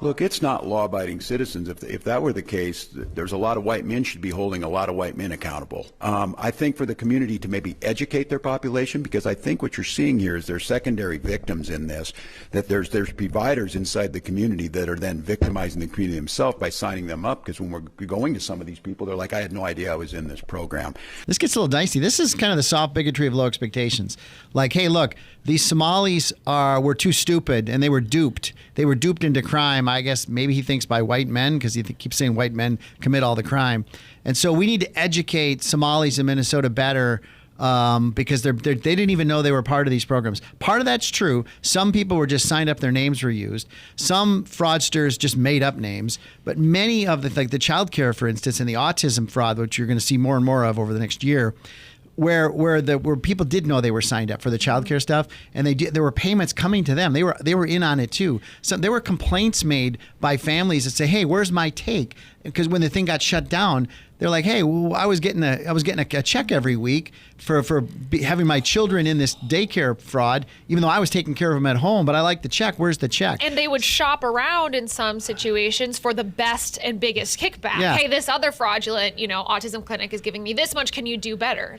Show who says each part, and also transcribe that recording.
Speaker 1: Look, it's not law-abiding citizens. If that were the case, there's a lot of white men should be holding a lot of white men accountable. I think for the community to maybe educate their population, because I think what you're seeing here is there's secondary victims in this, that there's providers inside the community that are then victimizing the community themselves by signing them up, because when we're going to some of these people, they're like, I had no idea I was in this program.
Speaker 2: This gets a little dicey. This is kind of the soft bigotry of low expectations. Like, hey, look, these Somalis were too stupid and they were duped. They were duped into crime. I guess maybe he thinks by white men, because he keeps saying white men commit all the crime. And so we need to educate Somalis in Minnesota better, because they didn't even know they were part of these programs. Part of that's true. Some people were just signed up, their names were used. Some fraudsters just made up names. But many of the child care, for instance, and the autism fraud, which you're going to see more and more of over the next year, where people did know they were signed up for the child care stuff, and there were payments coming to them. They were in on it too. So there were complaints made by families that say, "Hey, where's my take?" Because when the thing got shut down, they're like, "Hey, well, I was getting a check every week for having my children in this daycare fraud, even though I was taking care of them at home. But I like the check. Where's the check?"
Speaker 3: And they would shop around in some situations for the best and biggest kickback.
Speaker 2: Yeah.
Speaker 3: Hey, this other fraudulent, autism clinic is giving me this much. Can you do better?